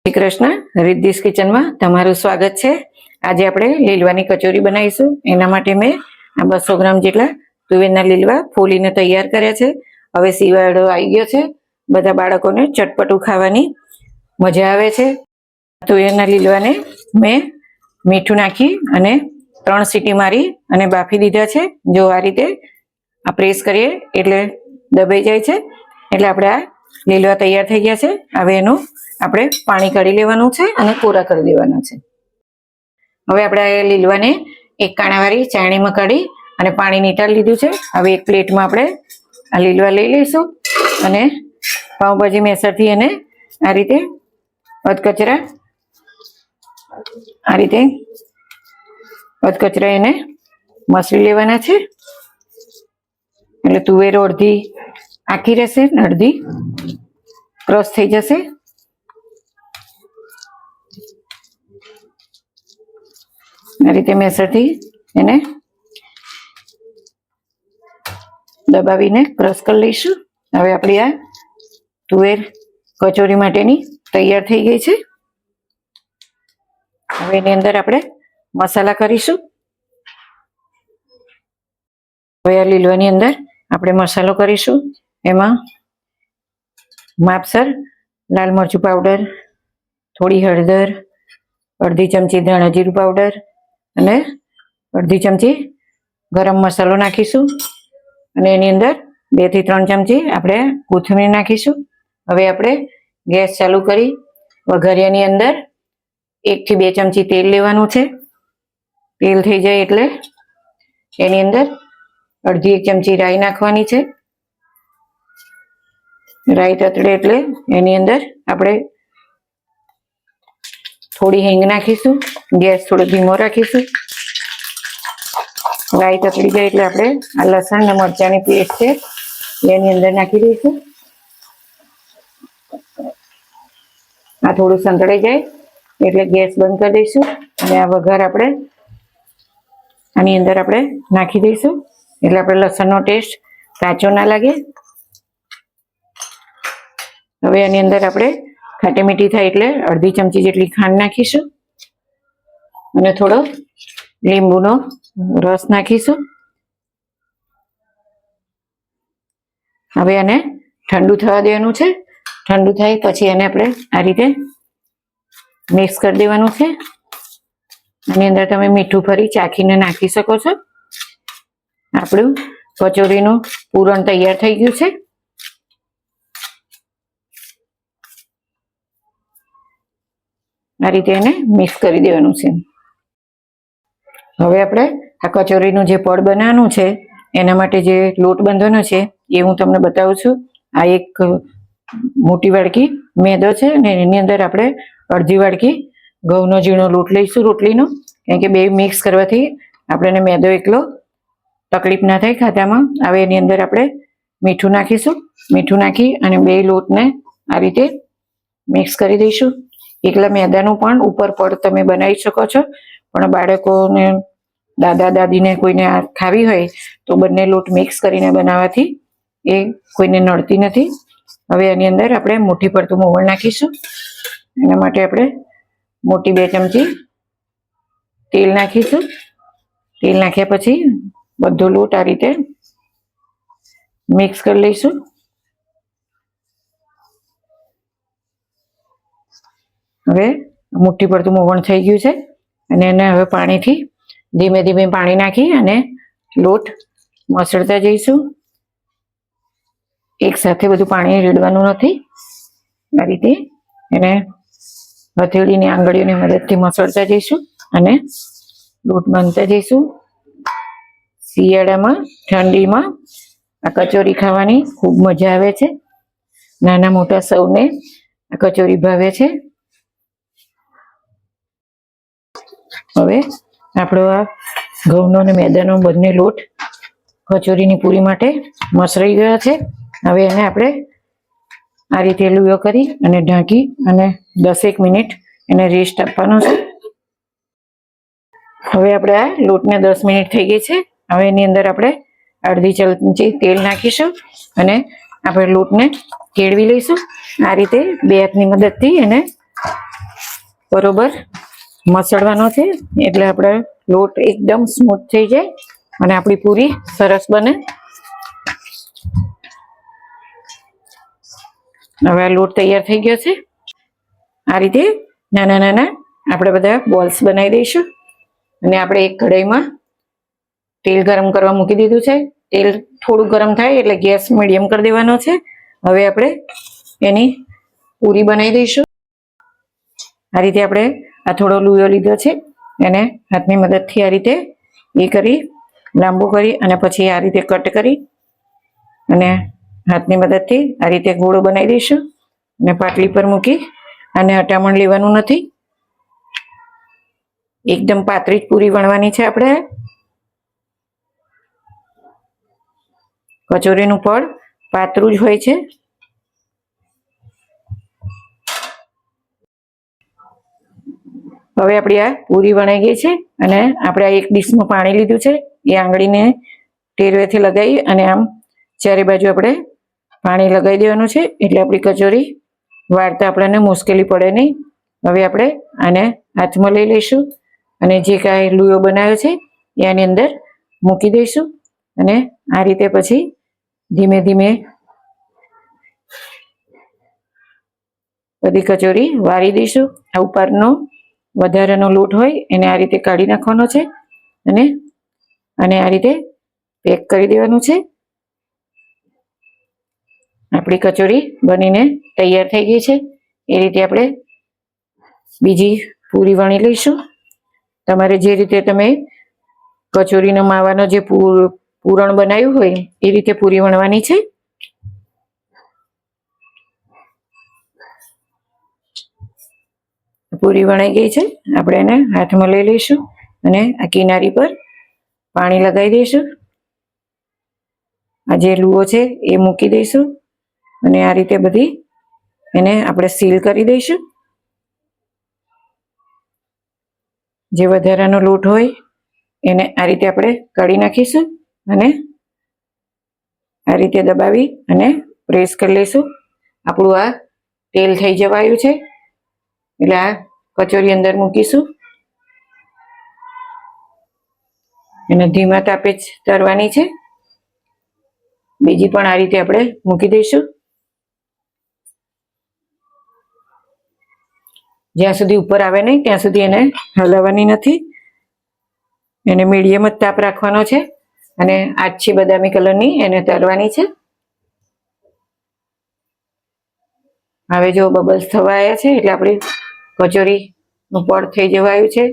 શ્રી કૃષ્ણ. રિદ્ધિસ કિચનમાં તમારું સ્વાગત છે. આજે આપણે લીલવાની કચોરી બનાવીશું. એના માટે મેં આ 200 ગ્રામ જેટલા તુવેરના લીલવા ફોલીને તૈયાર કર્યા છે. હવે શિયાળો આવી ગયો છે, બધા બાળકોને ચટપટું ખાવાની મજા આવે છે. તુવેરના લીલવાને મેં મીઠું નાખી અને 3 સીટી મારી અને બાફી દીધા છે. જો આ રીતે આ પ્રેસ કરીએ એટલે દબાઈ જાય છે. એટલે આપણે આ લીલવા તૈયાર થઈ ગયા છે. હવે એનું આપણે પાણી કાઢી લેવાનું છે અને કોરા કરી દેવાના છે. હવે આપણે લીલવાને એક કાણાવાળી ચાળણીમાં કાઢી અને પાણી નીતાળી લીધું છે. હવે એક પ્લેટમાં આપણે આ લીલવા લઈ લઈશું અને પાઉંભાજી મેસરથી એને આ રીતે અધકચરા એને મસળી લેવાના છે. એટલે તુવેરો અડધી આખી રહેશે ને અડધી ક્રશ થઈ જશે. આ રીતે મેસરથી એને દબાવીને ક્રશ કરી લઈશું. હવે આપણી આ તુવેર કચોરી માટેની તૈયાર થઈ ગઈ છે. હવે એની અંદર આપણે મસાલા કરીશું. હવે આ લીલવાની અંદર આપણે મસાલો કરીશું. એમાં માપસર લાલ મરચું પાવડર, થોડી હળદર, અડધી ચમચી ધાણા જીરું પાવડર અને અડધી ચમચી ગરમ મસાલો નાખીશું. અને એની અંદર 2 થી 3 ચમચી આપણે કોથમીર નાખીશું. હવે આપણે ગેસ ચાલુ કરી વઘારિયાની અંદર 1 થી 2 ચમચી તેલ લેવાનું છે. તેલ થઈ જાય એટલે એની અંદર અડધી 1 ચમચી રાઈ નાખવાની છે. રાઈ તતડે એટલે એની અંદર આપણે થોડી હિંગ નાખીશું. ગેસ થોડો ધીમો રાખીશું. રાઈ તતડી જાય એટલે આપણે આ લસણ અને મરચાંની પેસ્ટ છે એની અંદર નાખી દઈશું. આ થોડું સંતળાઈ જાય એટલે ગેસ બંધ કરી દઈશું અને આ વઘાર આપણે આની અંદર આપણે નાખી દઈશું. એટલે આપણે લસણનો ટેસ્ટ કાચો ના લાગે. હવે આની અંદર આપણે ખાટી મીઠી થાય એટલે અડધી ચમચી જેટલી ખાંડ નાખીશું અને થોડો લીંબુનો રસ નાખીશું. હવે આને ઠંડુ થવા દેવાનું છે. ઠંડુ થાય પછી એને આપણે આ રીતે મિક્સ કરી દેવાનું છે. આની અંદર તમે મીઠું ફરી ચાખીને નાખી શકો છો. આપણું કચોરીનું પૂરણ તૈયાર થઈ ગયું છે. આ રીતે એને મિક્સ કરી દેવાનું છે. હવે આપણે આ કચોરીનું જે પડ બનાવવાનું છે એના માટે જે લોટ બાંધવાનો છે એ હું તમને બતાવું છું. આ એક મોટી વાડકી મેદો છે અને એની અંદર આપણે અડધી વાડકી ઘઉંનો ઝીણો લોટ લઈશું રોટલીનો. કારણ કે બે મિક્સ કરવાથી આપણને મેદો એકલો તકલીફ ના થાય ખાતામાં. હવે એની અંદર આપણે મીઠું નાખીશું. મીઠું નાખી અને બે લોટને આ રીતે મિક્સ કરી દઈશું. એકલા મેદાનું પણ ઉપર પડ તમે બનાવી શકો છો, પણ બાળકોને દાદા દાદીને કોઈને ખાવી હોય તો બંને લોટ મિક્સ કરીને બનાવવાથી એ કોઈને નડતી નથી. હવે આની અંદર આપણે મુઠ્ઠી પડતું મોવણ નાખીશું. એના માટે આપણે મોટી 2 ચમચી તેલ નાખીશું. તેલ નાખ્યા પછી બધો લોટ આ રીતે મિક્સ કરી લઈશું. હવે મુઠ્ઠી પડતું મોવણ થઈ ગયું છે અને એને હવે પાણીથી ધીમે ધીમે પાણી નાખી અને લોટ મસળતા જઈશું. એક સાથે બધું પાણી રેડવાનું નથી. આ રીતે એને હથેળીની આંગળીઓની મદદથી મસળતા જઈશું અને લોટ બાંધતા જઈશું. શિયાળામાં ઠંડીમાં આ કચોરી ખાવાની ખૂબ મજા આવે છે. નાના મોટા સૌને આ કચોરી ભાવે છે. હવે આપણો આ ઘઉંનો અને મેદાનો બંને લોટ કચોરીની પૂરી માટે મસળી ગયા છે. હવે એને આપણે આ રીતે લુયો કરી અને ઢાંકી અને 10 મિનિટ એને રેસ્ટ આપવાનો છે. હવે આપણે આ લોટને 10 મિનિટ થઈ ગઈ છે. હવે એની અંદર આપણે અડધી ચમચી તેલ નાખીશું અને આપણે લોટને કેળવી લઈશું. આ રીતે બે હાથની મદદથી એને બરોબર મસળવાનો છે, એટલે આપણે લોટ એકદમ સ્મૂથ થઈ જાય અને આપણી પૂરી સરસ બને. હવે આ લોટ તૈયાર થઈ ગયો છે. આ રીતે નાના નાના આપણે બધા બોલ્સ બનાવી દઈશું. અને આપણે એક કઢાઈમાં તેલ ગરમ કરવા મૂકી દીધું છે. તેલ થોડું ગરમ થાય એટલે ગેસ મીડિયમ કરી દેવાનો છે. હવે આપણે એની પૂરી બનાવી દઈશું. આ રીતે આપણે આ થોડો લુયો લીધો છે, એને હાથની મદદથી આ રીતે કરી લાંબુ કરી અને પછી આ રીતે કટ કરી અને હાથની મદદથી આ રીતે ગોળો બનાવી દઈશું. અને પાટલી પર મૂકી અને અટામણ લેવાનું નથી, એકદમ પાતળી પૂરી વણવાની છે. આપણે કચોરીનું પડ પાતળું જ હોય છે. હવે આપણી આ પૂરી વણાઈ ગઈ છે અને આપણે આ એક ડીશમાં પાણી લીધું છે, એ આંગળીને ટેરવેથી લગાવી અને આમ ચારે બાજુ આપણે પાણી લગાવી દેવાનું છે, એટલે આપણી કચોરી વાળતા આપણને મુશ્કેલી પડે નહીં. હવે આપણે આને હાથમાં લઈ લઈશું અને જે કાંઈ લુયો બનાવ્યો છે એ આની અંદર મૂકી દઈશું અને આ રીતે પછી ધીમે ધીમે બધી કચોરી વાળી દઈશું. આ ઉપરનો વધારાનો લોટ હોય એને આ રીતે કાઢી નાખવાનો છે અને આ રીતે પેક કરી દેવાનું છે. આપણી કચોરી બનીને તૈયાર થઈ ગઈ છે. એ રીતે આપણે બીજી પૂરી વણી લઈશું. તમારે જે રીતે તમે કચોરીનો માવાનો જે પૂરણ બનાવ્યું હોય એ રીતે પૂરી વણવાની છે. પૂરી વણાઈ ગઈ છે. આપણે એને હાથમાં લઈ લઈશું અને આ કિનારી પર પાણી લગાવી દઈશું. આ જે લુઓ છે એ મૂકી દઈશું અને આ રીતે બધી એને આપણે સીલ કરી દઈશું. જે વધારાનો લોટ હોય એને આ રીતે આપણે કાઢી નાખીશું અને આ રીતે દબાવી અને પ્રેસ કરી લઈશું. આપણું આ તેલ થઈ જવાયું છે, એટલે આ કચોરી અંદર મૂકીશું. એને ધીમા તાપે જ તરવાની છે. બીજી પણ આ રીતે આપણે મૂકી દઈશું. જ્યાં સુધી ઉપર આવે નહીં ત્યાં સુધી એને હલાવવાની નથી. એને મીડિયમ જ તાપ રાખવાનો છે અને આછી બદામી કલરની એને તરવાની છે. હવે જો બબલ્સ થવા આવ્યા છે એટલે આપણી કચોરીનું પડ થઈ જવાયું છે.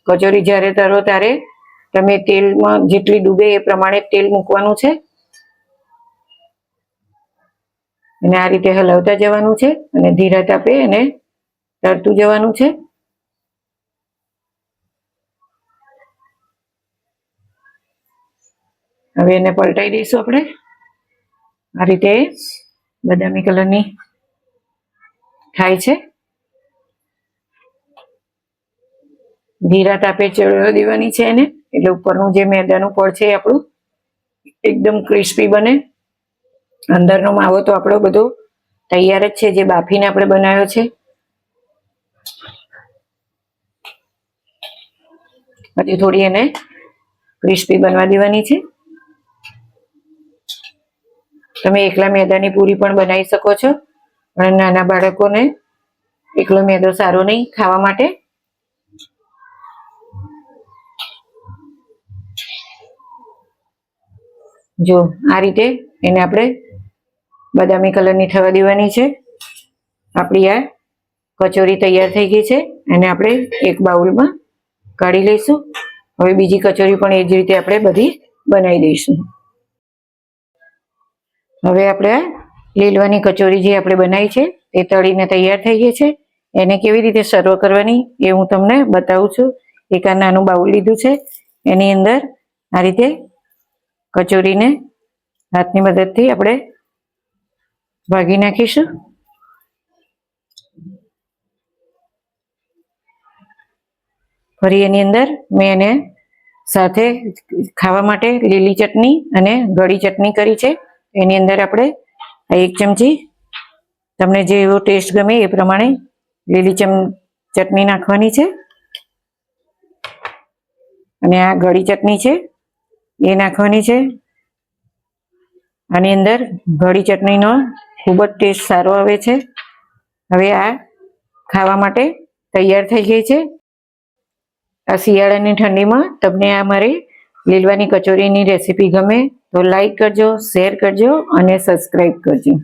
કચોરી જ્યારે તરો ત્યારે તમે તેલમાં જેટલી ડૂબે એ પ્રમાણે તેલ મૂકવાનું છે અને આ રીતે હલાવતા જવાનું છે અને ધીરા તાપે એને તરતું જવાનું છે. હવે એને પલટાઈ દઈશું આપણે. આ રીતે બદામી કલરની થાય છે. ધીરા તાપે ચડવા દેવાની છે એને, એટલે ઉપરનું જે મેદાનું પડ છે એ આપણું એકદમ ક્રિસ્પી બને. અંદરનો માવો તો આપણો બધો તૈયાર જ છે, જે બાફીને આપણે બનાવ્યો છે. હજી થોડી એને ક્રિસ્પી બનવા દેવાની છે. તમે એકલા મેદાની પૂરી પણ બનાવી શકો છો, પણ નાના બાળકોને એકલો મેદો સારો નહીં ખાવા માટે. જો આ રીતે એને આપણે બદામી કલરની થવા દેવાની છે. આપણી આ કચોરી તૈયાર થઈ ગઈ છે. એને આપણે એક બાઉલમાં કાઢી લઈશું. હવે બીજી કચોરી પણ એ જ રીતે આપણે બધી બનાવી દઈશું. હવે આપણે આ લીલવાની કચોરી જે આપણે બનાવી છે એ તળીને તૈયાર થઈ ગઈ છે. એને કેવી રીતે સર્વ કરવાની એ હું તમને બતાવું છું. એક આ નાનું બાઉલ લીધું છે, એની અંદર આ રીતે કચોરીને હાથની મદદથી આપણે ભાગી નાખીશું. ફરી એની અંદર મેં એને સાથે ખાવા માટે લીલી ચટણી અને ગળી ચટણી કરી છે. એની અંદર આપણે એક ચમચી તમને જેવો ટેસ્ટ ગમે એ પ્રમાણે લીલી ચટણી નાખવાની છે અને આ ગળી ચટણી છે એ નાખવાની છે. આની અંદર ગળી ચટણીનો ખૂબ જ ટેસ્ટ સારો આવે છે. હવે આ ખાવા માટે તૈયાર થઈ ગઈ છે. આ શિયાળાની ઠંડીમાં તમને આ મારી લીલવાની કચોરીની રેસીપી ગમે તો લાઈક કરજો, શેર કરજો અને સબસ્ક્રાઈબ કરજો.